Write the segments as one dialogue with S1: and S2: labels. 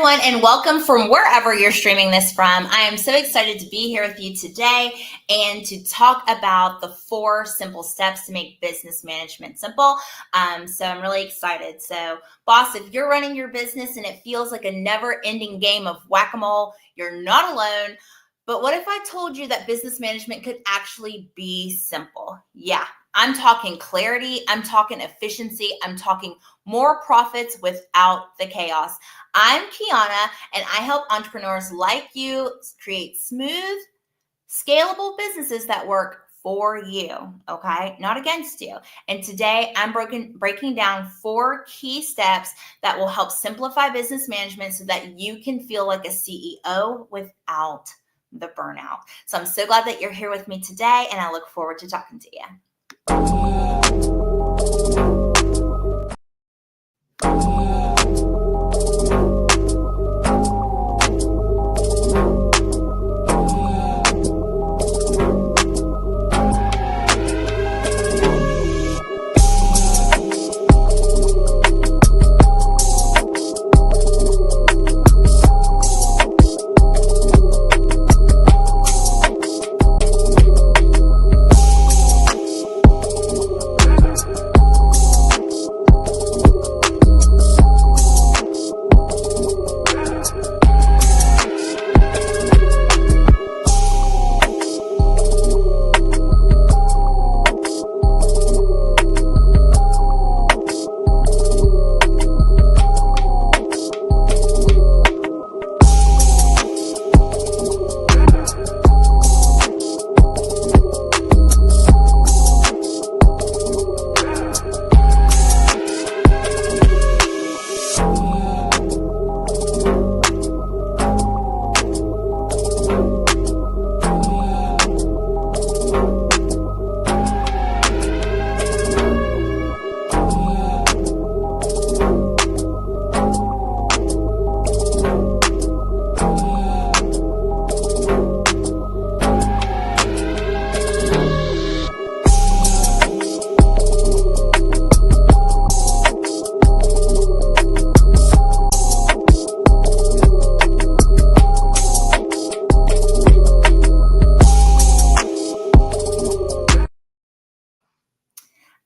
S1: everyone, and welcome from wherever you're streaming this from. I am so excited to be here with you today and to talk about the 4 simple steps to make business management simple. So I'm really excited. So, boss, if you're running your business and it feels like a never-ending game of whack-a-mole, you're not alone. But what if I told you that business management could actually be simple? Yeah, I'm talking clarity, I'm talking efficiency, I'm talking more profits without the chaos. I'm Kiana, and I help entrepreneurs like you create smooth, scalable businesses that work for you, okay? Not against you. And today I'm breaking down 4 key steps that will help simplify business management so that you can feel like a CEO without the burnout. So I'm so glad that you're here with me today, and I look forward to talking to you.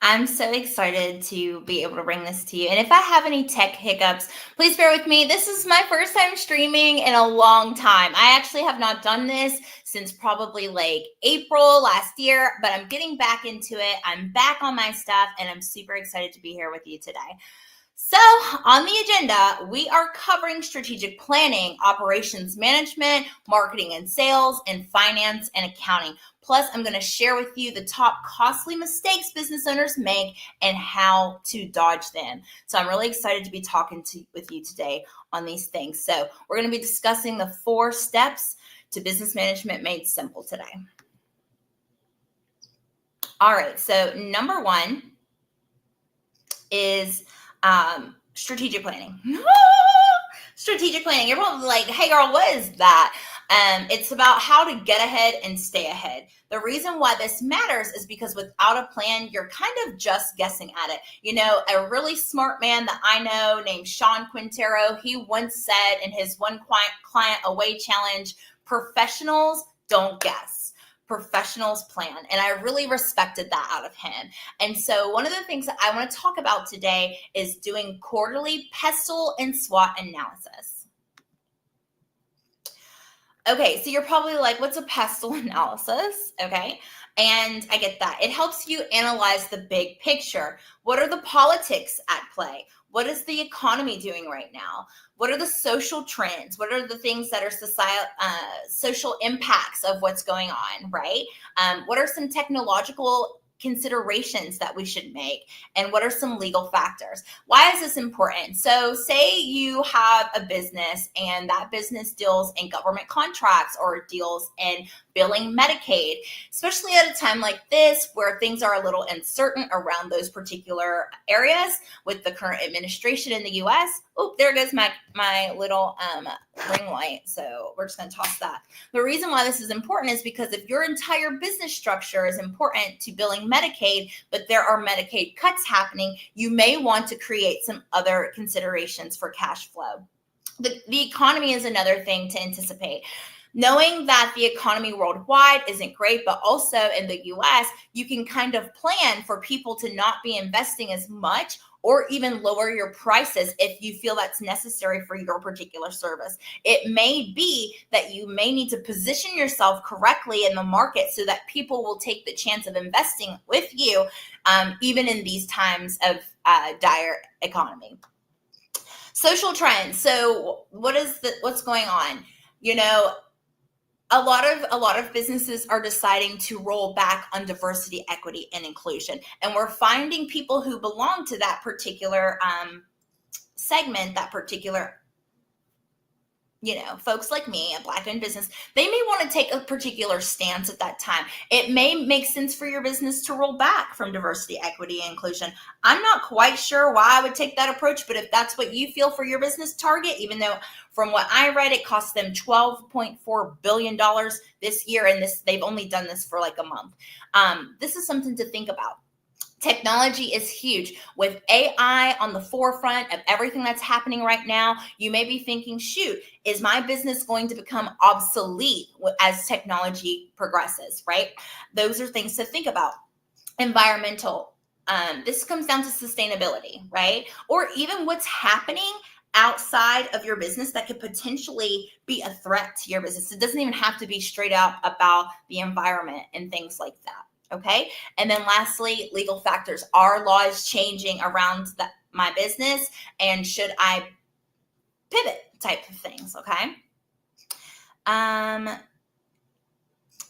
S1: I'm so excited to be able to bring this to you. And if I have any tech hiccups, please bear with me. This is my first time streaming in a long time. I actually have not done this since probably like April last year, but I'm getting back into it. I'm back on my stuff, and I'm super excited to be here with you today. So on the agenda, we are covering strategic planning, operations management, marketing and sales, and finance and accounting. Plus, I'm going to share with you the top costly mistakes business owners make and how to dodge them. So I'm really excited to be talking with you today on these things. So we're going to be discussing the 4 steps to business management made simple today. All right, so number 1 is strategic planning. Strategic planning. You're probably like, hey girl, what is that? It's about how to get ahead and stay ahead. The reason why this matters is because without a plan, you're kind of just guessing at it. You know, a really smart man that I know named Sean Quintero, he once said in his One Client Away challenge, professionals don't guess. Professionals plan. And I really respected that out of him. And so one of the things that I want to talk about today is doing quarterly pestle and SWOT analysis. Okay, so you're probably like, what's a pestle analysis? Okay, and I get that. It helps you analyze the big picture. What are the politics at play? What is the economy doing right now? What are the social trends? What are the things that are social impacts of what's going on, right? What are some technological considerations that we should make? And what are some legal factors? Why is this important? So say you have a business and that business deals in government contracts or deals in billing Medicaid, especially at a time like this where things are a little uncertain around those particular areas with the current administration in the US. Oh, there goes my little ring light. So we're just going to toss that. The reason why this is important is because if your entire business structure is important to billing Medicaid, but there are Medicaid cuts happening, you may want to create some other considerations for cash flow. The economy is another thing to anticipate. Knowing that the economy worldwide isn't great, but also in the US, you can kind of plan for people to not be investing as much or even lower your prices if you feel that's necessary for your particular service. It may be that you may need to position yourself correctly in the market so that people will take the chance of investing with you, even in these times of dire economy. Social trends. So what's going on? You know, a lot of businesses are deciding to roll back on diversity, equity, and inclusion, and we're finding people who belong to that particular segment, that particular, folks like me, a Black-owned business, they may want to take a particular stance at that time. It may make sense for your business to roll back from diversity, equity, and inclusion. I'm not quite sure why I would take that approach, but if that's what you feel for your business target, even though from what I read, it cost them $12.4 billion this year, and they've only done this for like a month. This is something to think about. Technology is huge. With AI on the forefront of everything that's happening right now, you may be thinking, shoot, is my business going to become obsolete as technology progresses, right? Those are things to think about. Environmental. This comes down to sustainability, right? Or even what's happening outside of your business that could potentially be a threat to your business. It doesn't even have to be straight out about the environment and things like that. Okay. And then lastly, legal factors. Are laws changing around my business, and should I pivot type of things? Okay.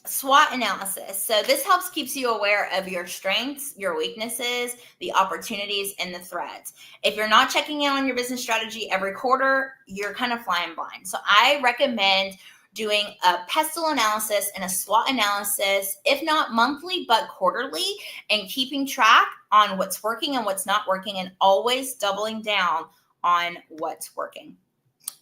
S1: SWOT analysis. So this helps keeps you aware of your strengths, your weaknesses, the opportunities, and the threats. If you're not checking in on your business strategy every quarter, you're kind of flying blind. So I recommend doing a pestle analysis and a SWOT analysis, if not monthly, but quarterly, and keeping track on what's working and what's not working, and always doubling down on what's working.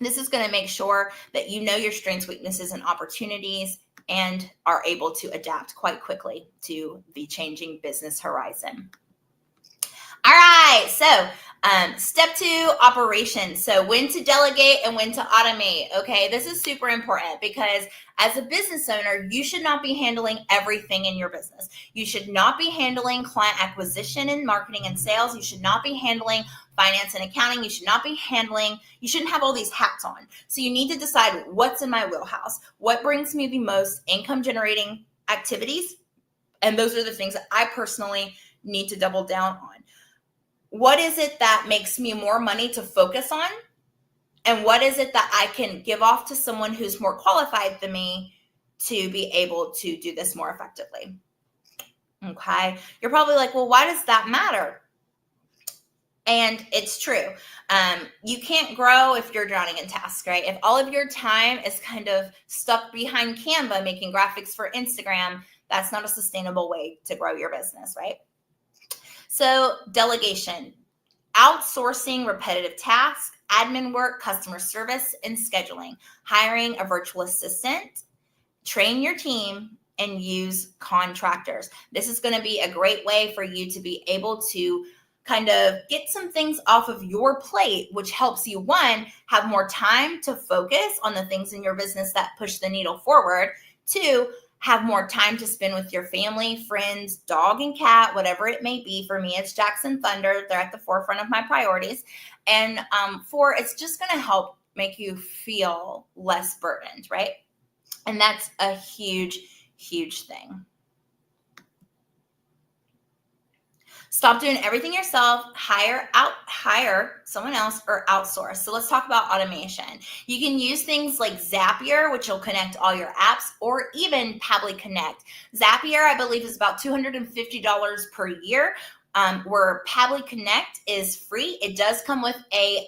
S1: This is going to make sure that you know your strengths, weaknesses, and opportunities, and are able to adapt quite quickly to the changing business horizon. All right, so step 2, operations. So when to delegate and when to automate. Okay, this is super important because as a business owner, you should not be handling everything in your business. You should not be handling client acquisition and marketing and sales. You should not be handling finance and accounting. You shouldn't have all these hats on. So you need to decide what's in my wheelhouse, what brings me the most income generating activities. And those are the things that I personally need to double down on. What is it that makes me more money to focus on? And what is it that I can give off to someone who's more qualified than me to be able to do this more effectively? Okay. You're probably like, well, why does that matter? And it's true. You can't grow if you're drowning in tasks, right? If all of your time is kind of stuck behind Canva making graphics for Instagram, that's not a sustainable way to grow your business, right? So delegation, outsourcing repetitive tasks, admin work, customer service, and scheduling, hiring a virtual assistant, train your team, and use contractors. This is going to be a great way for you to be able to kind of get some things off of your plate, which helps you, one, have more time to focus on the things in your business that push the needle forward. Two, have more time to spend with your family, friends, dog and cat, whatever it may be. For me, it's Jackson Thunder. They're at the forefront of my priorities. And 4, it's just going to help make you feel less burdened, right? And that's a huge, huge thing. Stop doing everything yourself, hire someone else, or outsource. So let's talk about automation. You can use things like Zapier, which will connect all your apps, or even Pabbly Connect. Zapier, I believe, is about $250 per year, where Pabbly Connect is free. It does come with a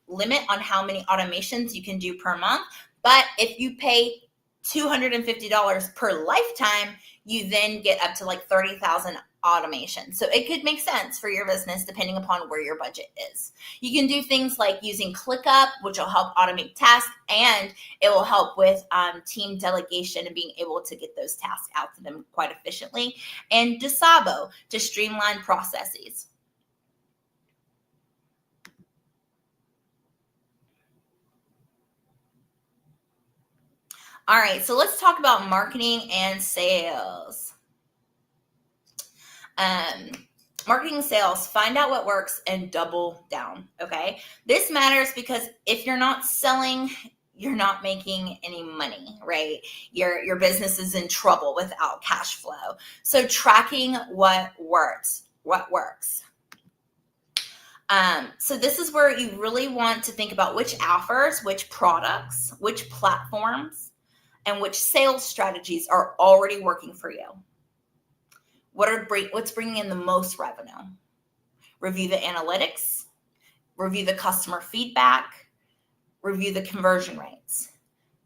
S1: limit on how many automations you can do per month. But if you pay $250 per lifetime, you then get up to like 30,000 automation. So it could make sense for your business depending upon where your budget is. You can do things like using ClickUp, which will help automate tasks, and it will help with team delegation and being able to get those tasks out to them quite efficiently. And Dasabo to streamline processes. All right, so let's talk about marketing and sales. Marketing and sales, find out what works and double down, okay? This matters because if you're not selling, you're not making any money, right? Your business is in trouble without cash flow. So tracking what works. So this is where you really want to think about which offers, which products, which platforms, and which sales strategies are already working for you. What's bringing in the most revenue? Review the analytics, review the customer feedback, review the conversion rates.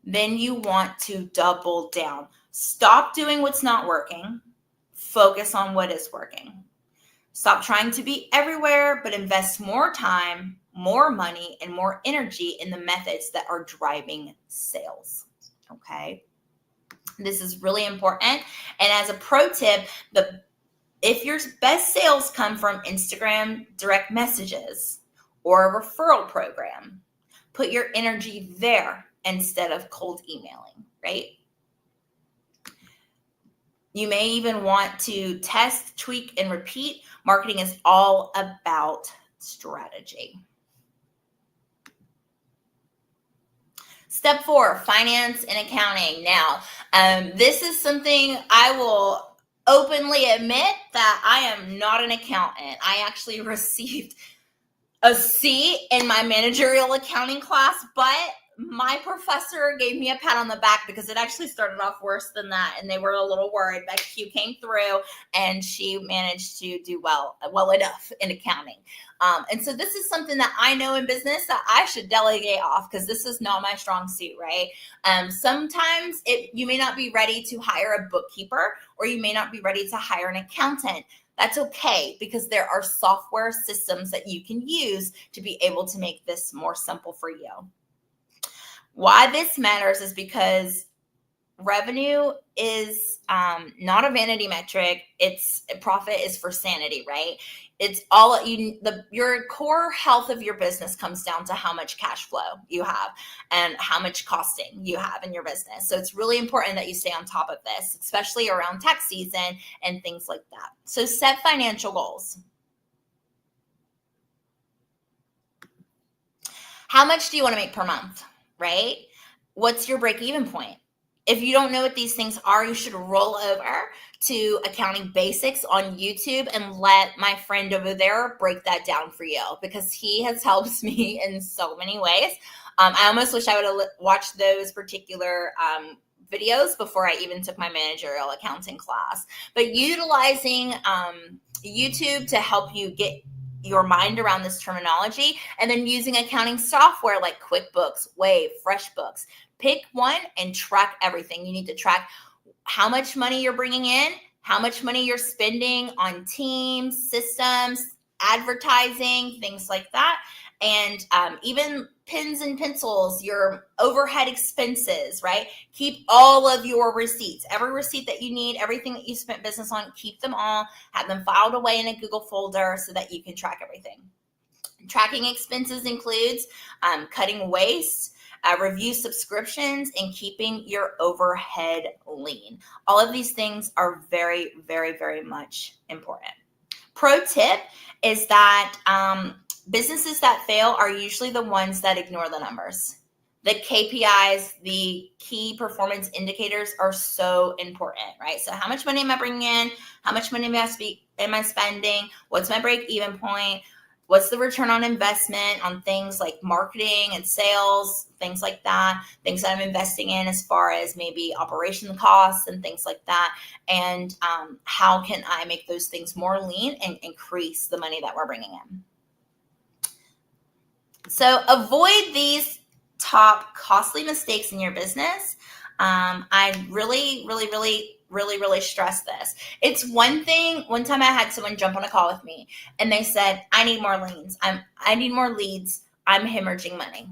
S1: Then you want to double down. Stop doing what's not working. Focus on what is working. Stop trying to be everywhere, but invest more time, more money, and more energy in the methods that are driving sales. Okay? This is really important. And as a pro tip, if your best sales come from Instagram direct messages or a referral program, put your energy there instead of cold emailing, right? You may even want to test, tweak, and repeat. Marketing is all about strategy. Step 4, finance and accounting. Now, this is something I will openly admit that I am not an accountant. I actually received a C in my managerial accounting class, but my professor gave me a pat on the back because it actually started off worse than that, and they were a little worried. But Q came through, and she managed to do well enough in accounting. And so this is something that I know in business that I should delegate off because this is not my strong suit, right? Sometimes you may not be ready to hire a bookkeeper, or you may not be ready to hire an accountant. That's okay, because there are software systems that you can use to be able to make this more simple for you. Why this matters is because revenue is not a vanity metric. Profit is for sanity, right? It's all your core health of your business comes down to how much cash flow you have and how much costing you have in your business. So it's really important that you stay on top of this, especially around tax season and things like that. So set financial goals. How much do you want to make per month, right? What's your break-even point? If you don't know what these things are, you should roll over to Accounting Basics on YouTube and let my friend over there break that down for you, because he has helped me in so many ways. I almost wish I would have watched those particular videos before I even took my managerial accounting class. But utilizing YouTube to help you get your mind around this terminology, and then using accounting software like QuickBooks, Wave, FreshBooks. Pick one and track everything. You need to track how much money you're bringing in, how much money you're spending on teams, systems, advertising, things like that. And even pens and pencils, your overhead expenses, right? Keep all of your receipts, every receipt that you need, everything that you spent business on, keep them all, have them filed away in a Google folder so that you can track everything. Tracking expenses includes cutting waste, review subscriptions, and keeping your overhead lean. All of these things are very, very, very much important. Pro tip is that businesses that fail are usually the ones that ignore the numbers. The KPIs, the key performance indicators, are so important, right? So how much money am I bringing in? How much money am I spending? What's my break-even point? What's the return on investment on things like marketing and sales, things like that, things that I'm investing in as far as maybe operation costs and things like that. And how can I make those things more lean and increase the money that we're bringing in? So avoid these top costly mistakes in your business. I really stress this. It's one time I had someone jump on a call with me and they said, I need more leads. I need more leads. I'm hemorrhaging money.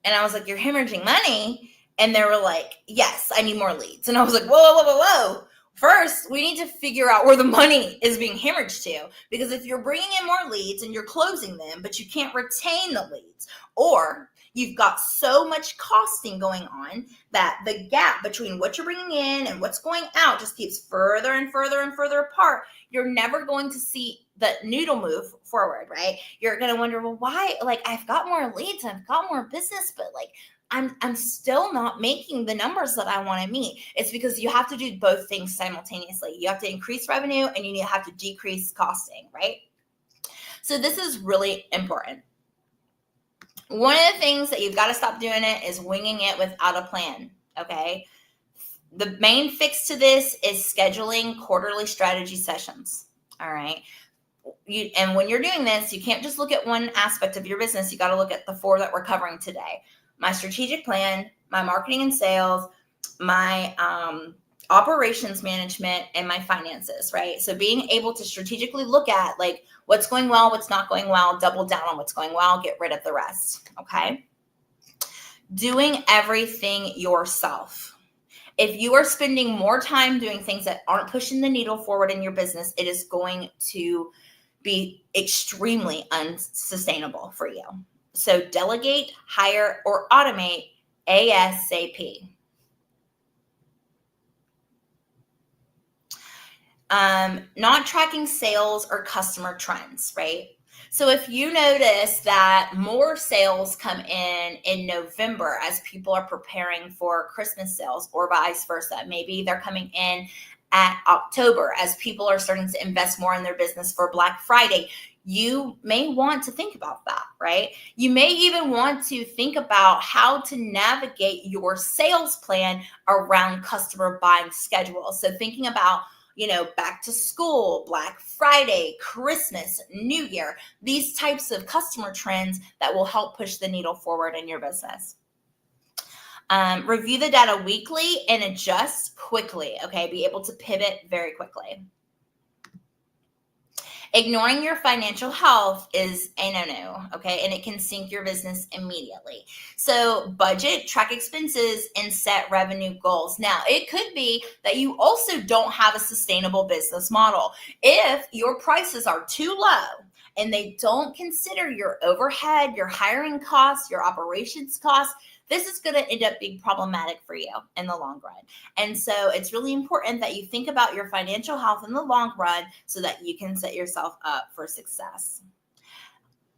S1: And I was like, you're hemorrhaging money? And they were like, yes, I need more leads. And I was like, whoa. First, we need to figure out where the money is being hemorrhaged to, because if you're bringing in more leads and you're closing them, but you can't retain the leads, or You've got so much costing going on that the gap between what you're bringing in and what's going out just keeps further and further and further apart. You're never going to see the needle move forward, right? You're going to wonder, well, why? Like, I've got more leads, I've got more business, but like, I'm still not making the numbers that I want to meet. It's because you have to do both things simultaneously. You have to increase revenue and you have to decrease costing, right? So this is really important. One of the things that you've got to stop doing it is winging it without a plan, okay? The main fix to this is scheduling quarterly strategy sessions, all right? And when you're doing this, you can't just look at one aspect of your business. You got to look at the 4 that we're covering today. My strategic plan, my marketing and sales, my operations management, and my finances, right? So being able to strategically look at like what's going well, what's not going well, double down on what's going well, get rid of the rest, okay? Doing everything yourself. If you are spending more time doing things that aren't pushing the needle forward in your business, it is going to be extremely unsustainable for you. So delegate, hire, or automate ASAP. Not tracking sales or customer trends, right? So if you notice that more sales come in November as people are preparing for Christmas sales, or vice versa, maybe they're coming in at October as people are starting to invest more in their business for Black Friday, you may want to think about that, right? You may even want to think about how to navigate your sales plan around customer buying schedule. So thinking about, back to school, Black Friday, Christmas, New Year, these types of customer trends that will help push the needle forward in your business. Review the data weekly and adjust quickly, okay? Be able to pivot very quickly. Ignoring your financial health is a no-no, okay? And it can sink your business immediately. So budget, track expenses, and set revenue goals. Now, it could be that you also don't have a sustainable business model. If your prices are too low and they don't consider your overhead, your hiring costs, your operations costs, this is going to end up being problematic for you in the long run. And so it's really important that you think about your financial health in the long run so that you can set yourself up for success.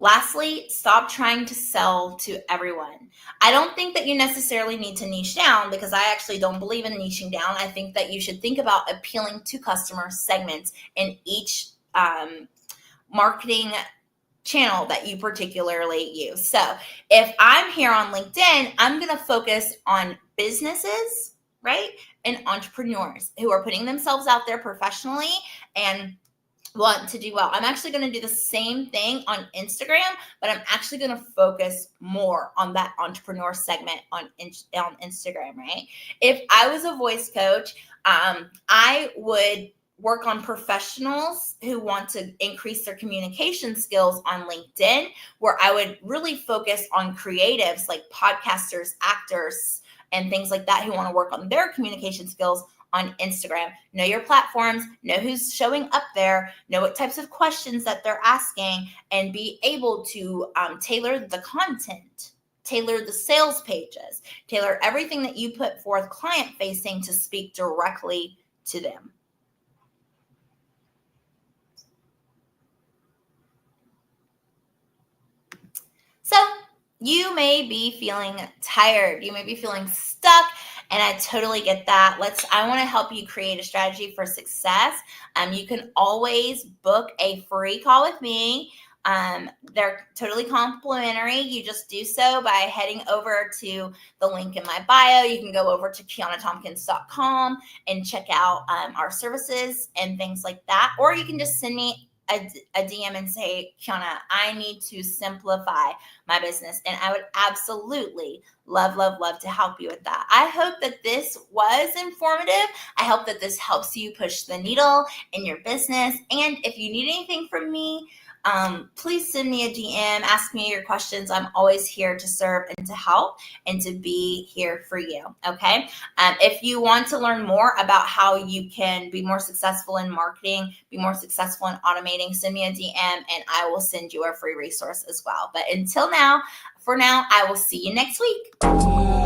S1: Lastly, stop trying to sell to everyone. I don't think that you necessarily need to niche down, because I actually don't believe in niching down. I think that you should think about appealing to customer segments in each marketing channel that you particularly use. So if I'm here on LinkedIn, I'm going to focus on businesses, right? And entrepreneurs who are putting themselves out there professionally and want to do well. I'm actually going to do the same thing on Instagram, but I'm actually going to focus more on that entrepreneur segment on Instagram, right? If I was a voice coach, I would work on professionals who want to increase their communication skills on LinkedIn, where I would really focus on creatives like podcasters, actors, and things like that who want to work on their communication skills on Instagram. Know your platforms, know who's showing up there, know what types of questions that they're asking, and be able to tailor the content, tailor the sales pages, tailor everything that you put forth client facing to speak directly to them. So you may be feeling tired. You may be feeling stuck, and I totally get that. I want to help you create a strategy for success. You can always book a free call with me. They're totally complimentary. You just do so by heading over to the link in my bio. You can go over to KianaTompkins.com and check out our services and things like that. Or you can just send me a DM and say, Kiana, I need to simplify my business. And I would absolutely love to help you with that. I hope that this was informative. I hope that this helps you push the needle in your business. And if you need anything from me, please send me a DM, ask me your questions. I'm always here to serve and to help and to be here for you. Okay. If you want to learn more about how you can be more successful in marketing, be more successful in automating, send me a DM and I will send you a free resource as well. But for now, I will see you next week.